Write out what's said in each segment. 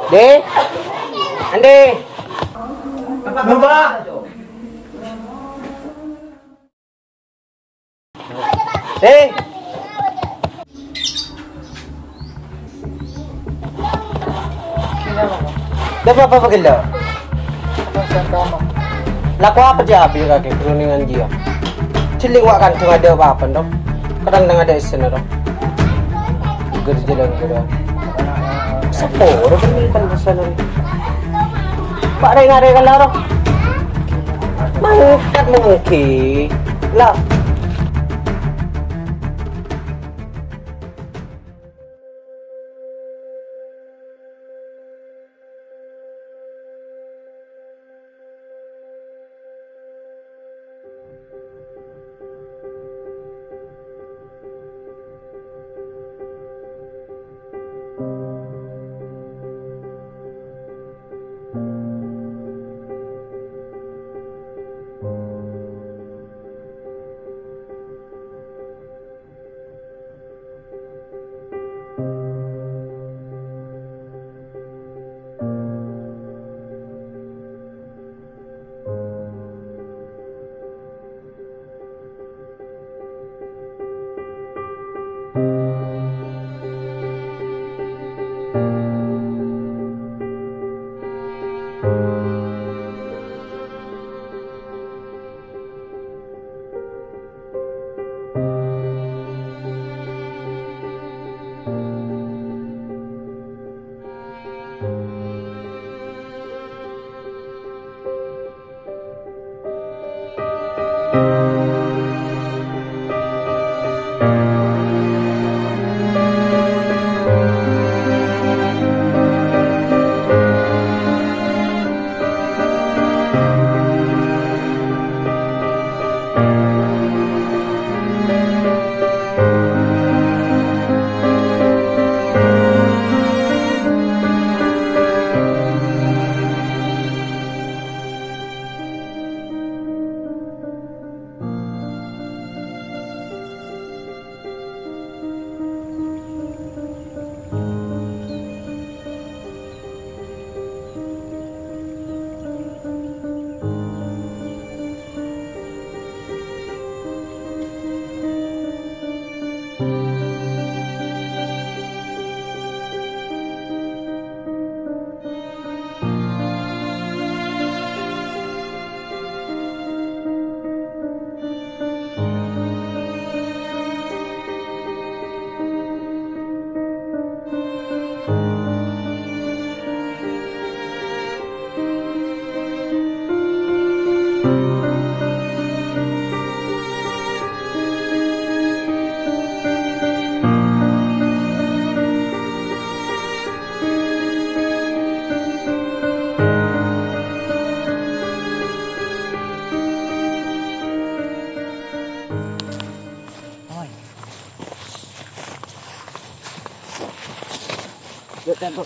De, Ande. Bapak. De. Dapat apa gila? Laku apa dia ambil kaki keruningan dia? Cilik wak kan tuh ada apa dong? Kadang-kadang ada istilah dong. Kerja dan kerja. Sepuluh kan sana. Pak rengar-rengar laro. Mangkat mengki. Lah.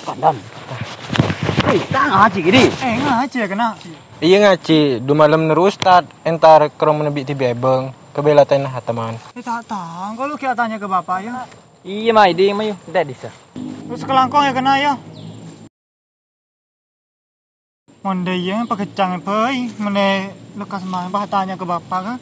Kandam. Kita ngaji gini. Ngaji ya kena. Iya ngaji, 2 malam nerus Ustad, entar kerong menebik ti bebeng, kebela tanah hataman. Tak tahu, kalau kita tanya ke bapak ya. Iya mah ide mah yuk, tidak bisa. Terus kelangkong ya kena ya. Monde yang pakai cang pei, mene lekas mah bah tanya ke bapak kan.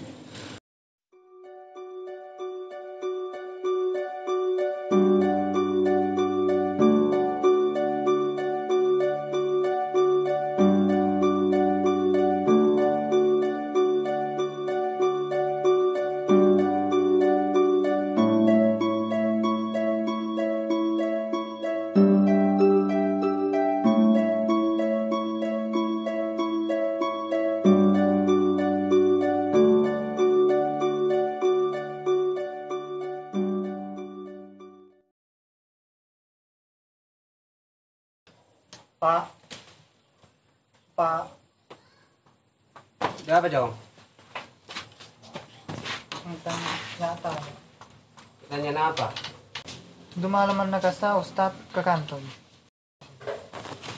Pak. Ada apa, Jong? Nyata. Tanya apa? Itu malaman nakasa Ustad ke kantor.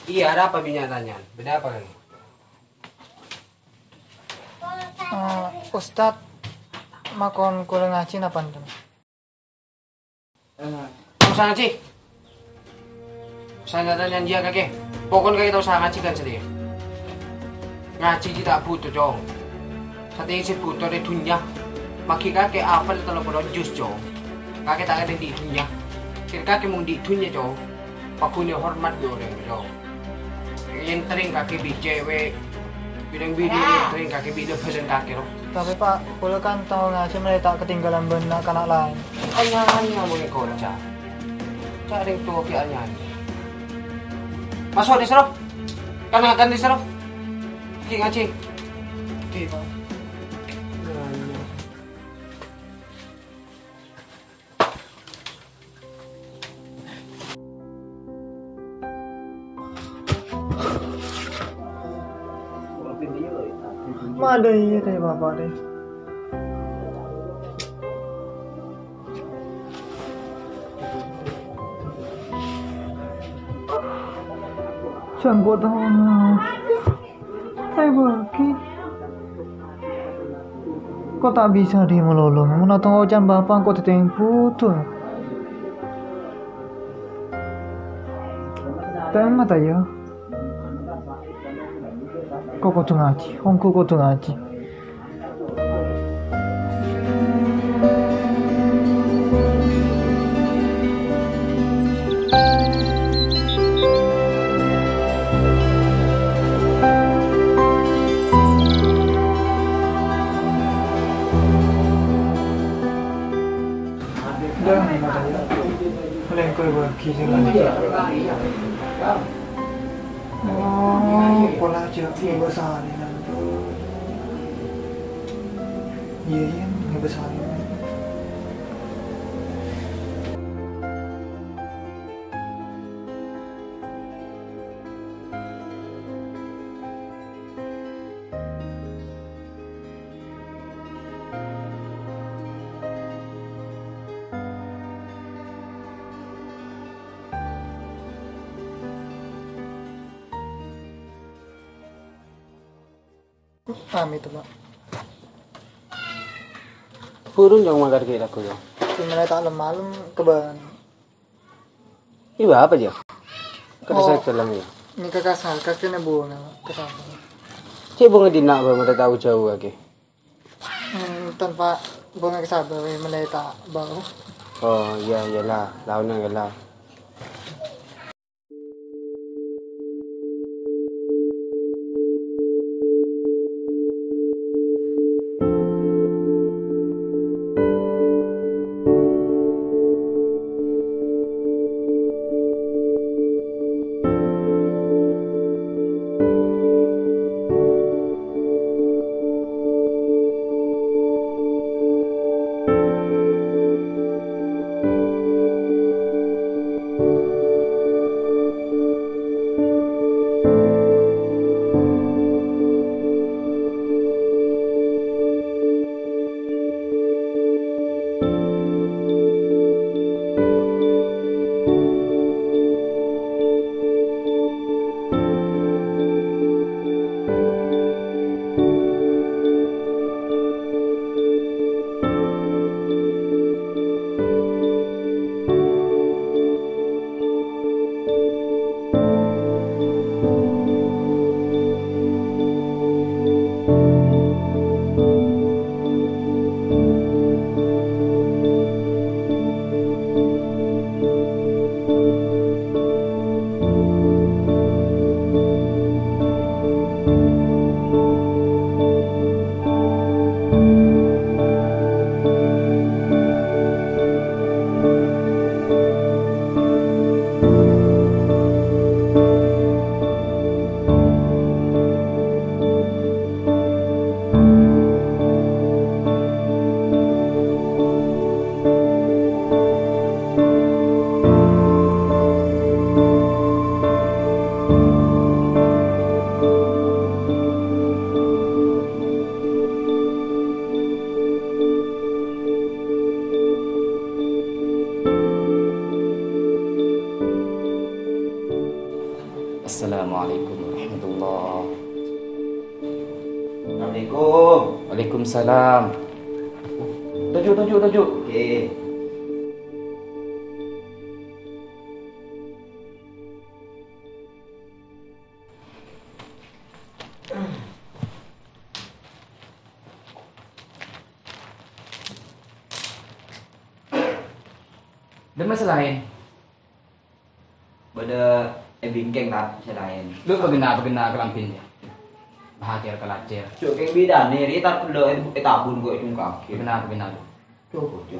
Iya, ada apa binyatanya? Beda apa kan? Ustad makon kula ngaji apa tuh? Usah ngaji. Usah tanya dia kakek. Pokoknya kita usaha ngaji kan sedih. Ngaji tidak butuh jong. Saat ini sih butuh di dunia. Maki kakek apa itu kalau jus jong. Kakek tak ada di dunia. Kira kakek mau di dunia jong. Pakunya hormat do orang jong. Yang sering kakek cewek. Bidang video yang sering kakek video pesan kakek loh. Tapi Pak, kalau kan tahu ngaji mereka tak ketinggalan benak anak lain. Hanya boleh kocak. Cari tuh pialnya. Masuk di seroh. Kan akan di seroh. Ki ngaji. Oke Pak. Mana iya deh bapak deh. Jangan tahu saya pergi. Kok tak bisa dia melolong? Mau tahu jam bapak kok teteng putus. Tengah mata ya. Kok kudu ngaji, omku kudu ngaji. Dah, boleh kau bagi dengan pola aja yang besar ini nanti. Iya yang besar ini. Paham itu Pak. Burung yang magar kira aku ya. Sebenarnya tak malam keban. Iba apa dia? Kada Oh. saya dalam ya. Ini kakak sal, kakaknya buang kesana. Cik bunga dinak ba mata tahu jauh lagi. Tanpa buang kesabar, mulai tak bau. Oh iya iyalah, lawan yang lah. Assalamualaikum warahmatullahi. Assalamualaikum. Waalaikumsalam. Tajuk. Okey. Demi selain. Bada bingkeng tak selain. Lu pegena kelampin ya. Bahagia kelacer. Cuk keng bidan ni ri tak kulo tabun gue cung kaki. Pegena. Cuk tu.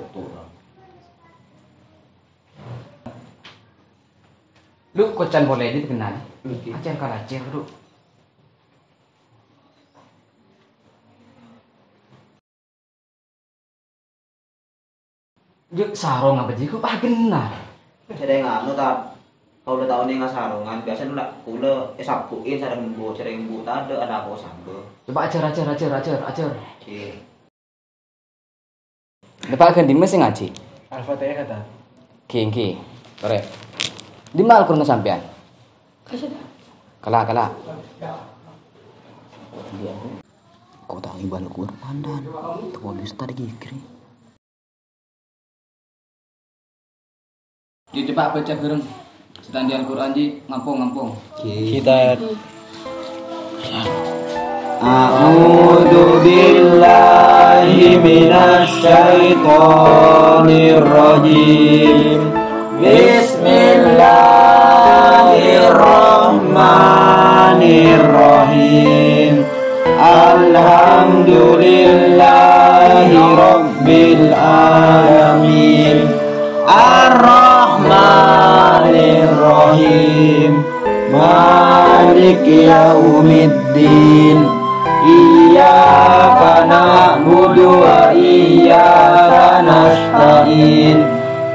Lu kocan boleh di pegena. Okey. Acer kelacer lu. Juk sarong apa jiku pagena. Cereng anu tak kau udah tahu nih ngasarungan biasa dulu kula sabkuin sareng mbo cereng mbo tade ada apa sambo. Coba acer. Cik. Depak kan di mesin ngaji. Al-Fatihah kata. Ki. Sore. Di mana kurang sampean? Kala. Kau tahu iban ku pandan. Tuh habis tadi gikri. Di depak baca gereng. Setandian Quran ji ngampung. Kita A'udzu billahi minasy syaithanir rajim. Bismillahirrahmanirrahim. Alhamdulillahi rabbil alamin. Ar-Rahmanir-Rahim. Maliki yaumiddin. Iyyaka na'budu wa iyyaka nasta'in.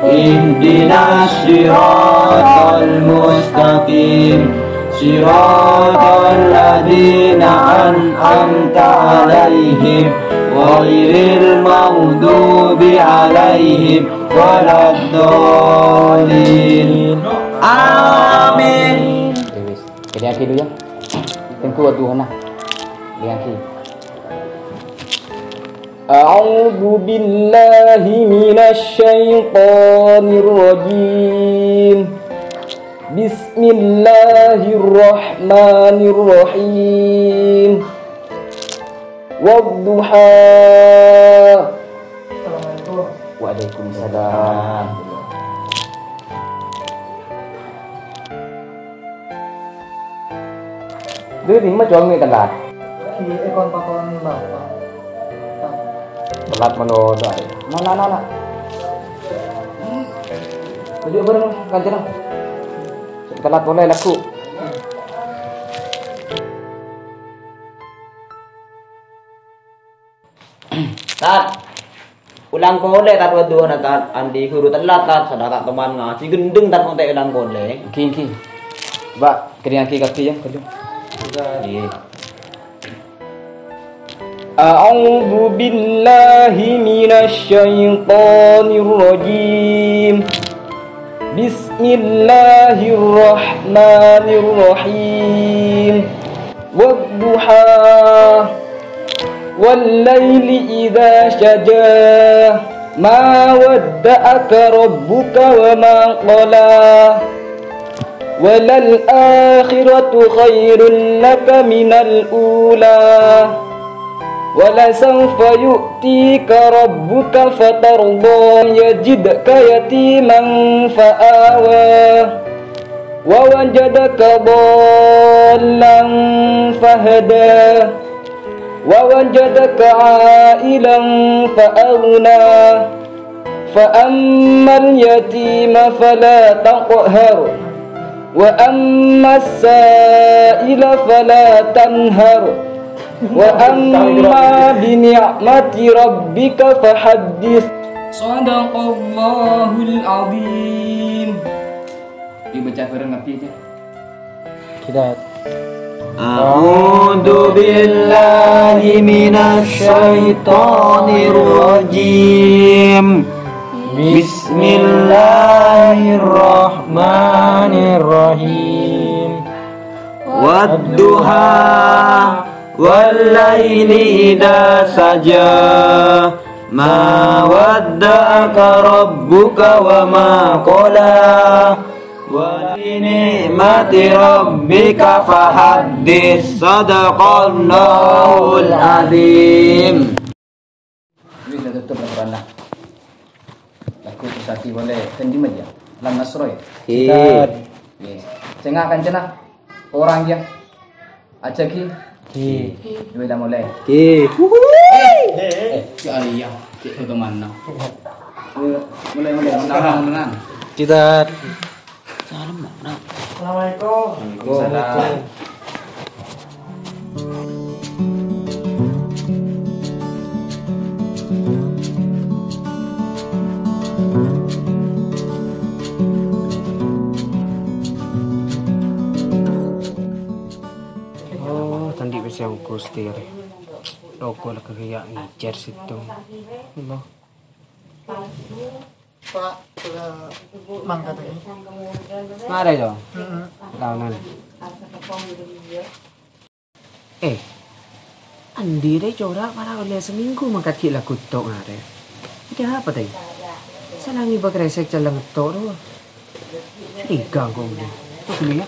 Ihdinas siratal mustaqim. Siratal ladzina an'amta 'alaihim ghairil maghdubi 'alaihim waladdallin. Amin. Wis. Kini aki dulu ya. Tengku Tuhan nah. Aki. A'udzu billahi minasy syaithanir rajim. Bismillahirrahmanirrahim. Wadduha. Assalamualaikum. Waalaikumsalam. Đưa thì mất cho người cần đạt. Ki ekon pakon bapak. Belat mano dai. Mana. Tujuh bareng ganti dong. Telat boleh laku. Tat. Ulang kole tat wadu na tat andi guru telat tat sadaka teman ngaji gendeng tat kontek ulang kole. Ki. Coba kering kaki ya, kerja. Iya. A'udzu billahi minasy syaithanir rajim. Bismillahirrahmanirrahim. Wadduha wal laili idza saja. Ma wadda'aka rabbuka wa ma qala. Walal akhiratu khairun laka minal ula. ولسوف يؤتيك ربك فترضى يجدك يتيما فآوى ووجدك ضالا فهدى ووجدك عائلا فأغنى فأما اليتيم فلا تقهر وأما السائل فلا تنهر وأما بنعمة ربك فحدث. Sadaqallahul azim. Dibaca bareng ngapi aja. Kita A'udzu billahi minasy syaithanir rajim. Bismillahirrahmanirrahim. Wadduha wal-laili idza saja. Ma wadda'aka rabbuka wa ma qala. Wa bi ni'mati rabbika fahaddits. Sadaqallahul azim. Bisa tutup beranda. Takut. saki boleh kendi maja lam nasroy Ki. yes cenga kan cena orang dia acaki dua dah mulai Ki. si Alia si teman na mulai menang Kita Assalamualaikum. salam oh tadi bisa ukur setir. Rokok lah kayak ngejar situ. Allah. Pak, sudah mangkat ini. Ada dong. Tahunan. Andi deh corak para oleh seminggu mangkat kila kutok ngare. Dia apa tadi? Salangi bagresek jalan ngetok tu. Curiga kau ni. Tu dulu ya.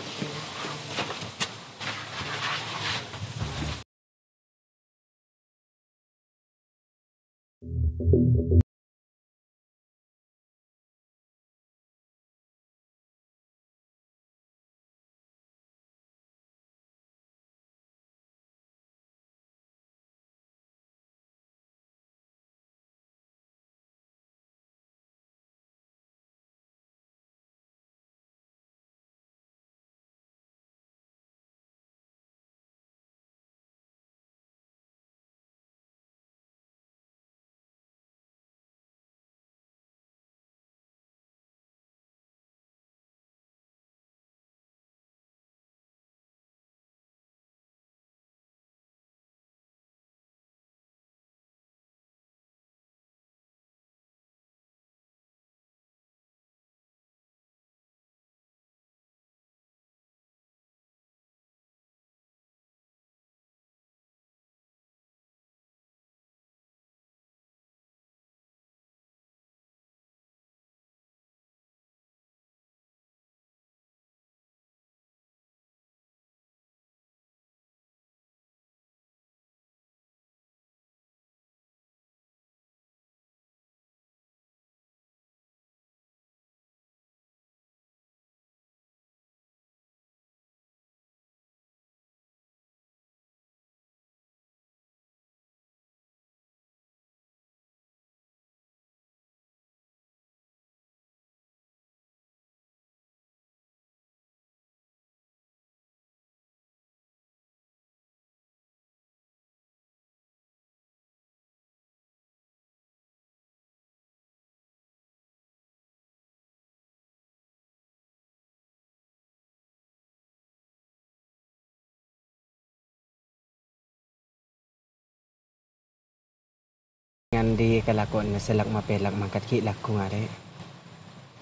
Andi kelakuan na selak mapelak mangkat kilak ko nga re.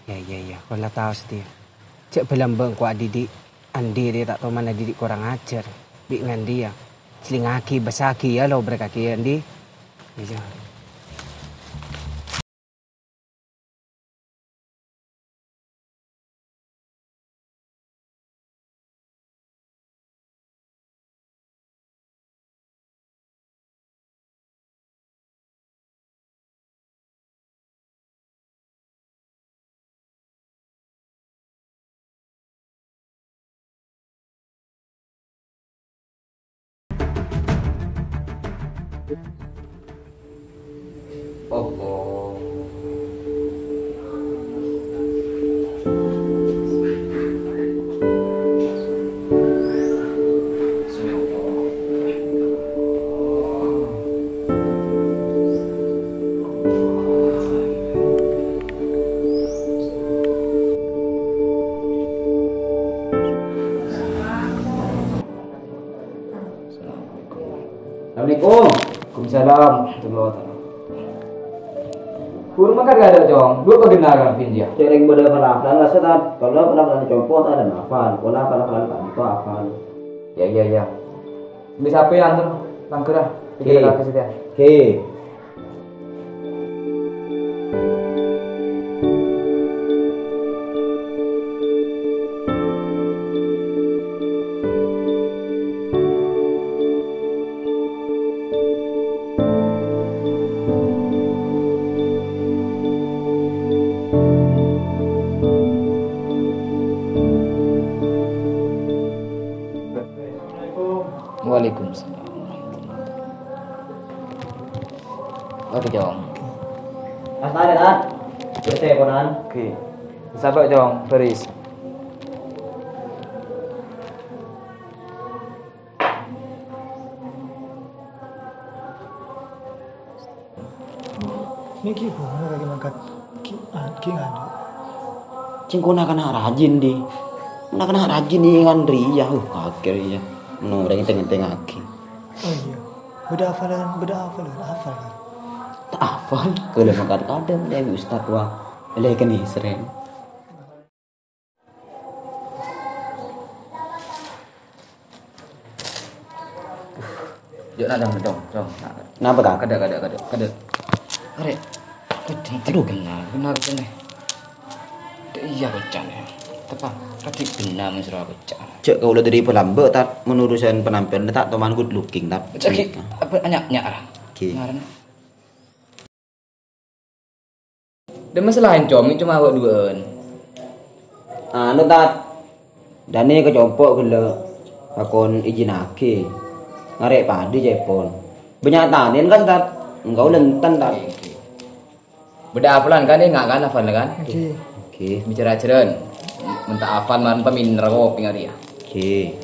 Ya. Wala tao setiap. Cek pelambang ko didik. Andi dia tak tahu mana didik kurang ajar. Bik ngan dia. Selingaki basaki ya lo berkaki Andi. Ya. oh Assalamualaikum. Waalaikumsalam. Kurang makan gak ada jong. Dua kebenaran pinjam. Sering pada pelan-pelan lah setat. Kalau pelan-pelan copot ada nafal. Kalau pelan-pelan kan itu hafal. Ya. Bisa apa yang langkah? Oke. Kita kasih dia. Oke. Oke, Jong. Mas tadi kan? Bete konan. Oke. Sabar Jong, Paris. Ni kipo mana lagi makan ki ada. Cingko nak kena rajin di. Nak kena rajin di ngandri ya. Kakir ya. Menureng tengah-tengah aki. Oh iya. Beda hafalan, hafal kan. Tak hafal. Kalau makan kadang dia ustaz wah. Boleh kan ni seren. Jom nak dong. Kenapa kak? Kada. Are. Aduh, benar kene. Iya pecah ya. Tepat. Tadi benar mesra pecah. Cek kau dari pelambek tak menurusan penampilan tak teman good looking tak. Cek apa nyak lah. Oke. Ngaran. Dan masalah encom ini cuma awak duaan. Anu tak. Dani kecompok gila. Kakon izin aki. Ngarek padi jepon. Benyatanin kan tak. Engkau lentan tak. Beda hafalan kan dia enggak kan hafal kan? Okey. Oke. Bicara ceren. Minta hafal man pamin neraka pingaria. Oke.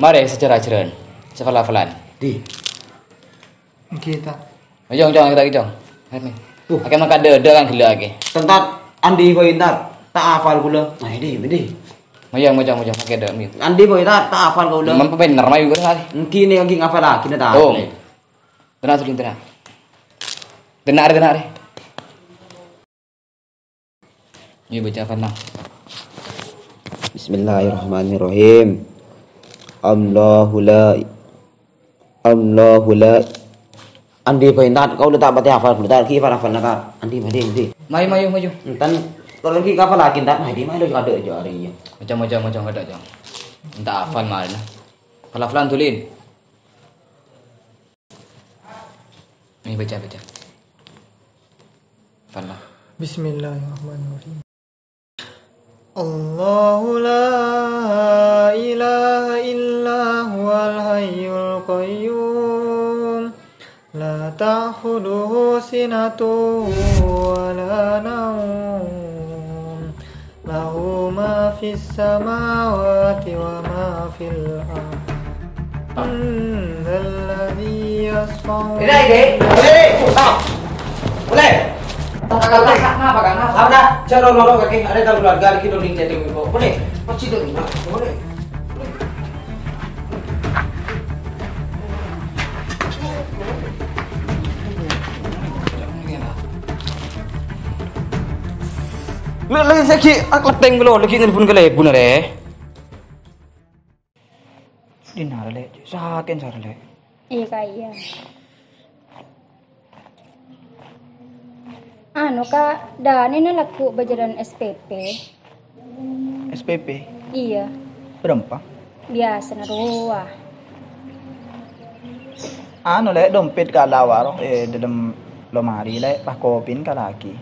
Mari secara ceren. Hafal-hafalan. Di. Okey tak. Jong kita jong. Ni. Akan makan ada kan gila lagi. Tentat Andi kau intat tak hafal pula. Nah ini. Mojong pakai dak mi. Andi kau intat tak hafal kau lah. Mampu benar mai gua kali. Mungkin ni lagi ngafal lagi nak tak. Oh. Tenang suling tenang. Tenang. Ni baca hafal nah. Bismillahirrahmanirrahim. Allahu la Andi intat kau letak baca hafal letak lagi hafal nak. Andi. Maju. Entan kalau lagi hafal lagi tak. Nah di mana ada je hari ni. Macam ada jong. Entah hafal mana. Hafal-hafalan tulin. Ni baca. Hafal lah. Bismillahirrahmanirrahim. Allahu la ilaha illa huwal hayyul qayyum la ta'khudhuhu sinatun wa la nawm lahu ma fis samawati wa ma fil ardi alladhi yasfa'u Boleh. Kenapa kan? Ada cara lorong kaki ada dalam keluarga lagi dong chatting info. Boleh. Pasti dong. Boleh. Lagi sakit akhlak tenglo lagi nelpon ke lebun re. Dinar le. Saken sar le. Iya kaya. Anu kak, Dani na laku bajaran SPP. SPP. Iya, Berapa? biasa na ruah. Ano le dompet ka lawar dalam lemari le pakopin ka laki.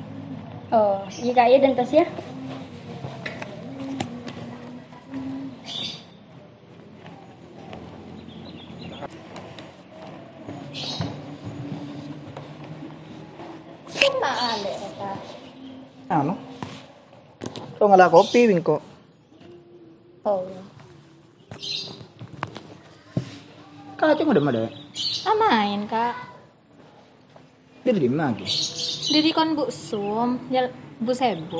Oh, iya kaya dan tas ya. Maale kak. Ano? So ngala kopi wingko. Oh, Kacang ada. Amain kak. Dili lagi. Diri kon bu sum, bu sebo.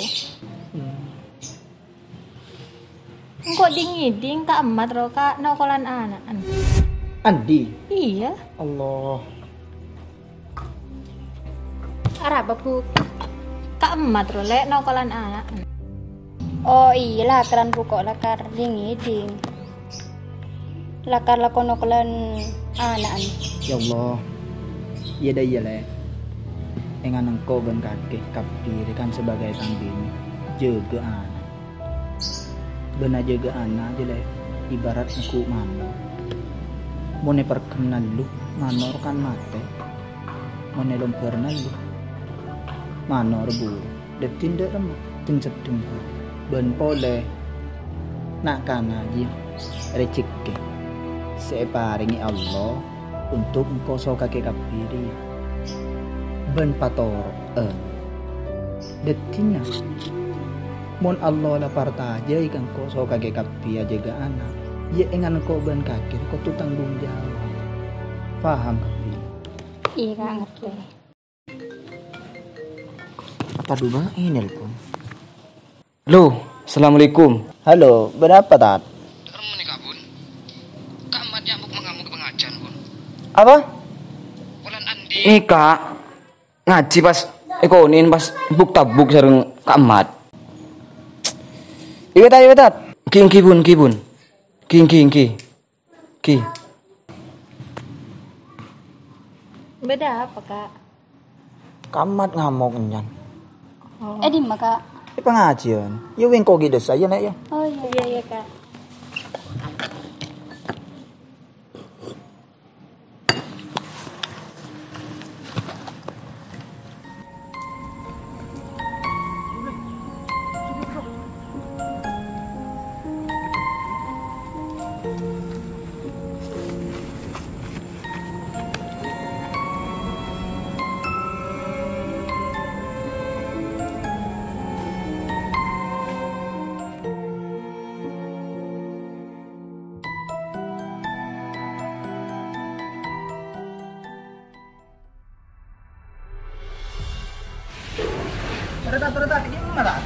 Engkau dingiding tak emat ro kak nokolan anak. Andi. Iya. Allah. Arab aku tak emat ro le nokolan anak. oh iya lakaran pokok lakar ding. Lakar lakonokolan anak. Ya Allah. Iya le. Engan engkau ben kakek kapdiri kan sebagai tanggung. jaga anak. Benar jaga anak aja deh. Ibarat aku manor. Mau perkenal lu, manor kan mate. Mau lempernal lu, manor bu. Detindak lemu, tinjat dembu. Ben pole, nak kana aja. Rezeki. Separingi Allah untuk engkau so kaki kapiri. Ben patoro. Detinya. Mon Allah la partaja ikan ko so kage kapi aja ga anak. Ya engan ko ban kaki ko tu tanggung jawab. Paham kapi? Iya kak ngerti. Apa dulu ini nelpon? Halo, assalamualaikum. Halo, berapa tat? Apa? Ini kak ngaji pas ekonin pas buk tabuk sareng Kak Mat. Iya tat. Kibun. Ki. Beda apa kak? Kamat ngamuk nyan. Di mana kak? Di pengajian. Ya wing ko gides aja nek ya. Oh iya kak. Tat, gimana tat?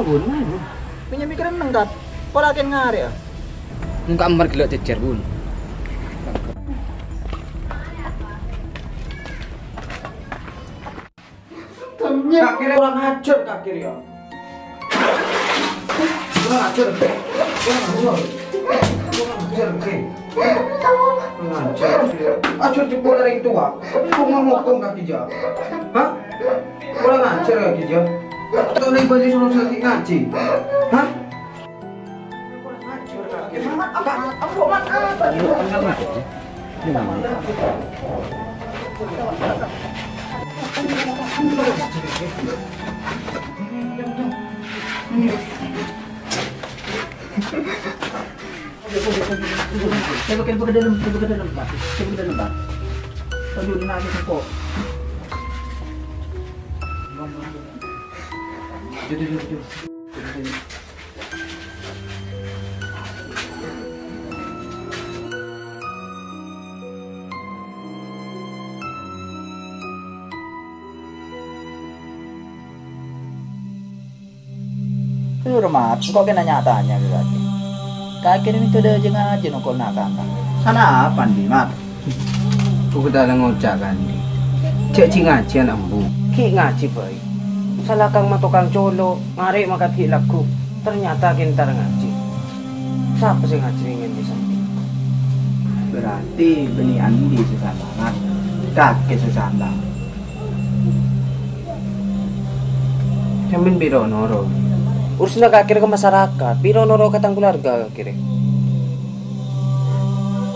Bun. Punya mikiran nang tat. Kau lagi ngari ya? Muka amar gila cecer bun. Kakir orang ngajar kakir ya. Kurang ajar. Ajar jempol dari itu ah. Kau ngomong kaki jah. Hah? Kurang ajar kaki jah. Atau lagi baju suruh sakit ngaji. Hah? Kurang ajar kaki. Apa? Coba ke dalam Pak. Aduh, ini aja kok. Duduk. Mat, kok kena nyatanya berarti. Kakek itu udah jangan aja nongol nakang. Sana apa nih, Mat? Aku kita ngocak kan nih. Cek ngaji anak bu. Ki ngaji boy. Salah kang matukang colo, ngari makat ki lagu. Ternyata kintar ngaji. Siapa sih ngaji ingin di samping? Berarti benih andi sesama, Mat. Kakek sesama. Jamin biro noro. Urusnya kakir ke masyarakat, biro noro katang keluarga kakir.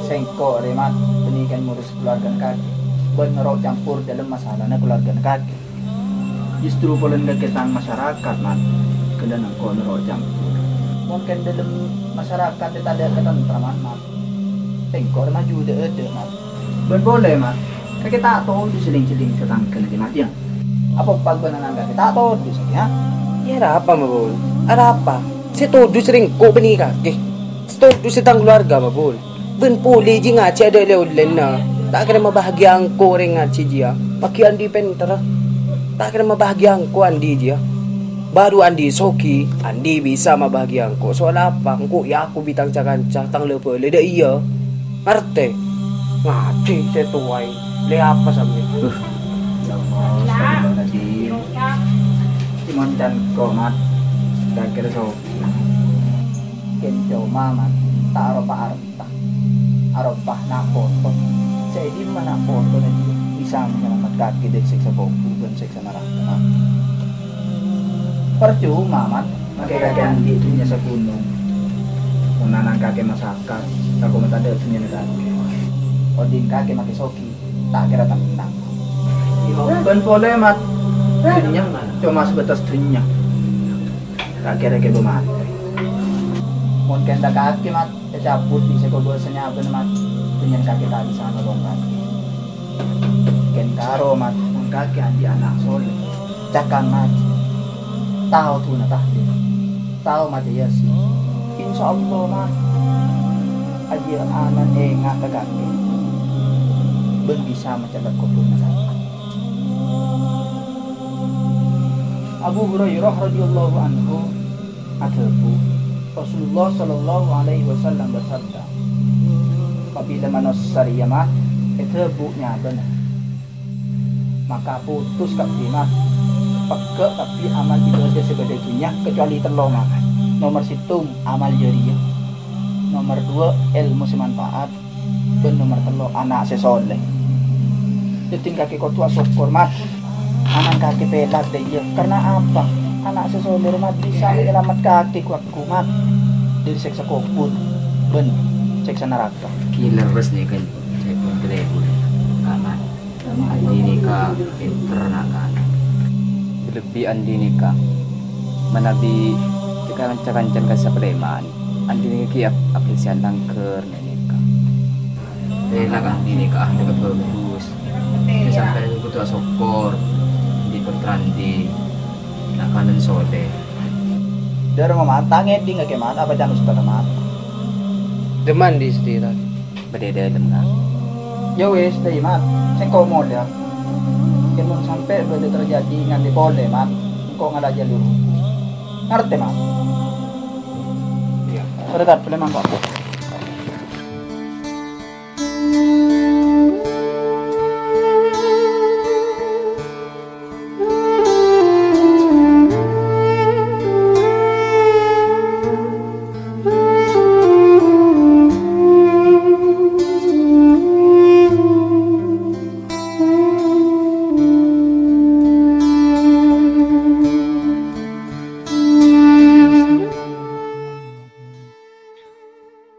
Sengko, Mat, benih kan ngurus keluarga kakek. Benerok campur dalam masalahnya keluarga kakek. Justru polen ketang masyarakat, Mat. Kena nangko nerok campur. Mungkin dalam masyarakat itu ada ketentraman, Mat. Sengko, maju ada, Mat. Ben boleh, Mat. Kakek tak tahu di seling-seling ketangkel lagi, Mat, ya. Apa pagbanang kakek tak tahu di sini, ya? Ya ada apa mabul? Ada apa? Si tuduh sering kok benih kaki. Tuduh setang keluarga mabul. Ben puli ji ngaji ada leulen na. Tak kena mabahagian ko ring ngaji dia. Paki andi pentera. Tak kena mabahagian ko andi dia. Baru andi soki, andi bisa mabahagian ko. Soal apa? Ko ya aku bitang cakanca tang lepe leda iya. Ngerti? Ngaji setuai. Le apa sampe? Timon dan komat kakek so kenco mamat tak arupah nakot Saya di mana foto na dia bisa menyelamat kaki dari siksa kubur dan siksa neraka. Mat. Percuma mat, pakai kaki andi itu nya sa gunung. Unanan kaki masyarakat, aku mata ada itu nya kaki. Odin kaki makai soki, tak kira tentang. Ben boleh mat, dunia cuma sebatas dunia. Tak kira kayak bermati. Mau kenda kaki mat, cabut di sekolah senyaben mat. Dengan kaki tadi sana dong kaki ken karo mat mun kaki andi anak soleh cakan mat tahu tuh na tahu mat ya sih insya Allah mat aja anak enggak ke kaki ben bisa mencatat kubur na kaki. Abu Hurairah radhiyallahu anhu adabu Rasulullah sallallahu alaihi wasallam bersabda, apabila manusia mah itu buknya benar maka putus kapdimat peke tapi amal ibadah sebagai dunia kecuali telo makan nomor situng amal jariah nomor 2 ilmu semanfaat dan nomor telo anak sesoleh jadi kaki kau tua syukur mat anak kaki pelat deh ya karena apa anak sesoleh mat bisa menyelamat kaki kuat kumat dari seksa kubur ben seksa neraka Killer bus nih kan, saya pun kedai pun aman. Andi nikah peternakan. Lebih andi nikah, menabi sekarang cakancan kasih preman. Andi nikah apresian tangker nikah. Rela kan andi nikah dekat bagus. Sampai itu tuh sokor di pentrandi, nakanan sode. Dari memantangnya di nggak kemana apa jangan suka teman. Deman di sini. Beda dengan Ya wes, deh mat, saya kau mau dah. Kemun sampai boleh terjadi nganti boleh mat, kau nggak ada jalur. Ngerti mat? Iya. Sudah boleh mangkok.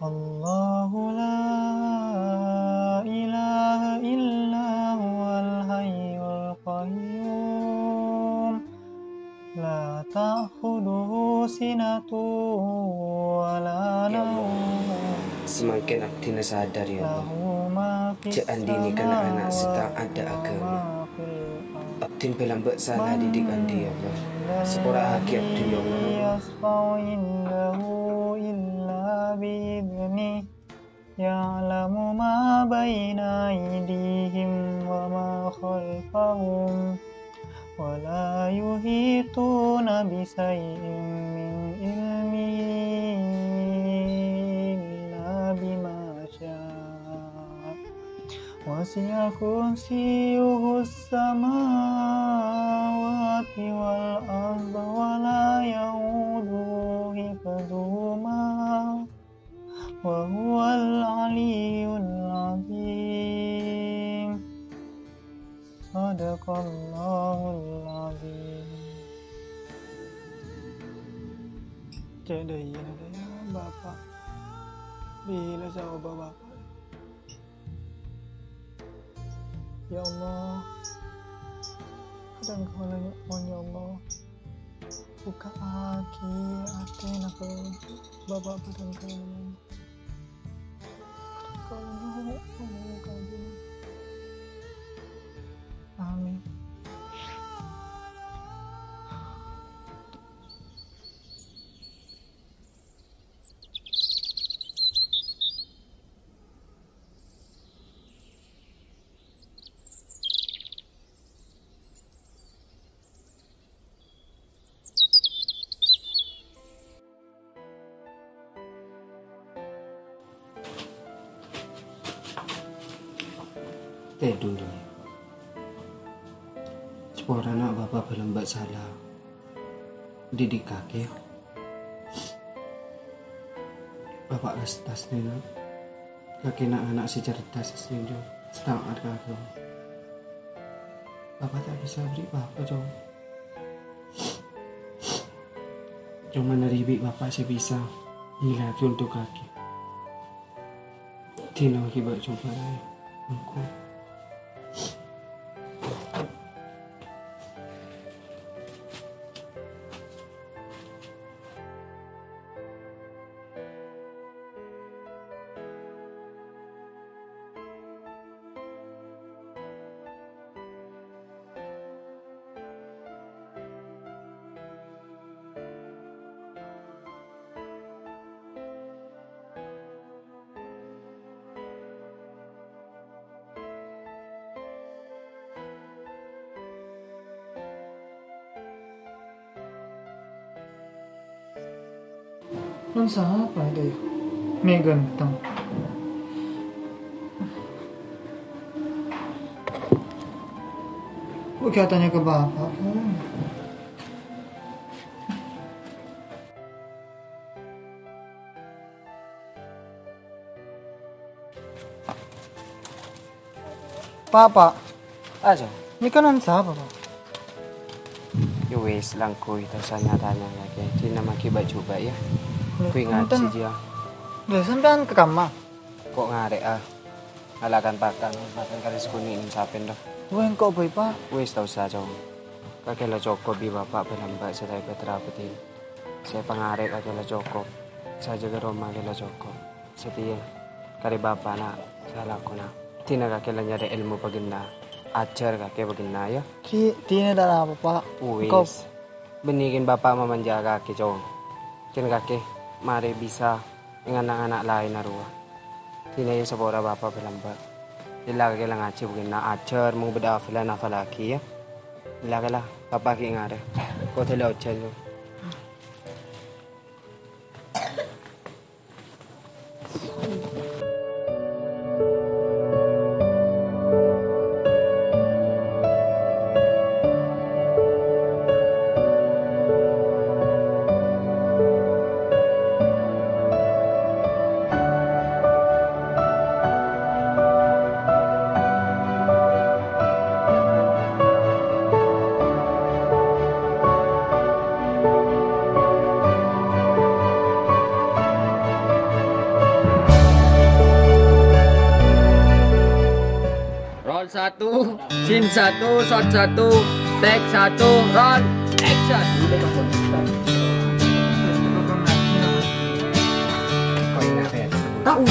Allahu la ilaha illa huwal hayyul qayyum la ta'khudhuhu sinatun wa la nawm Semakin abdi sadar ya Allah. lahu ma fis Cek andi ni kan anak sedang ada agama. Abdin pelambak salah didik andi ya Allah. Sepura haki abdin ya Allah. yasfa'u indahu illa bi'idhnih ya'lamu ma baina aydihim wa ma khalfahum wa la yuhituna bisay'in min ilmihi illa bima syaa wasi'a kursiyuhu as-samawati wal arda wa la ya'uduhu hifdhuhuma wa huwal aliyyul azim. Sadaqallahul azim. Cek deh ya bapak. Bila sama bapak. Ya Allah, kadang kau nanya ya Allah, buka hati nak bapak kadang kau amin. Dulu sepura anak bapak belum mbak salah didik kaki bapak restas nih kaki anak si cerdas nih Sangat kagum. Bapak tak bisa beri apa-apa, Jom. Cuma dari bapak saya bisa ini lagi untuk kaki. Tidak lagi buat coba ya. Aku. Non siapa deh? Nih ganteng. Kok tanya ke bapak pun. Papa, Aja. ini kan non siapa, Pak? Ya wes lang ko ito sa tanya lagi. Di na makiba-juba ya. Ko ingat si dia. Udah sampean ke kamar. Kok ngare alakan pakan kali sekuni sapin doh. Wen kok boy, Pak? Wes tau saja. Kakela cokop di bapak penambak saya petrapetin. Saya pengare kakela cokop. Saya jaga rumah kakela cokop. Setia kari bapak nak salah ko na. Tina kakela nyari ilmu pagina. Ajar kakek pagina ya. Tina dah apa, Pak? Kau Wes. Benikin bapak memanja kaki cowok. Kin kakek mari bisa dengan anak-anak lain narua. Tina ya sabora bapak pelambat. Dila kakek lang aci pagina ajar mau beda afilan afalaki ya. Dila kakek lah bapak ki ngare. Kau tela ajar yo. Roll 1, scene 1, shot 1, take 1, roll, action. Kau ingat ya? tahu.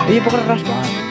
Iya pokoknya keras banget.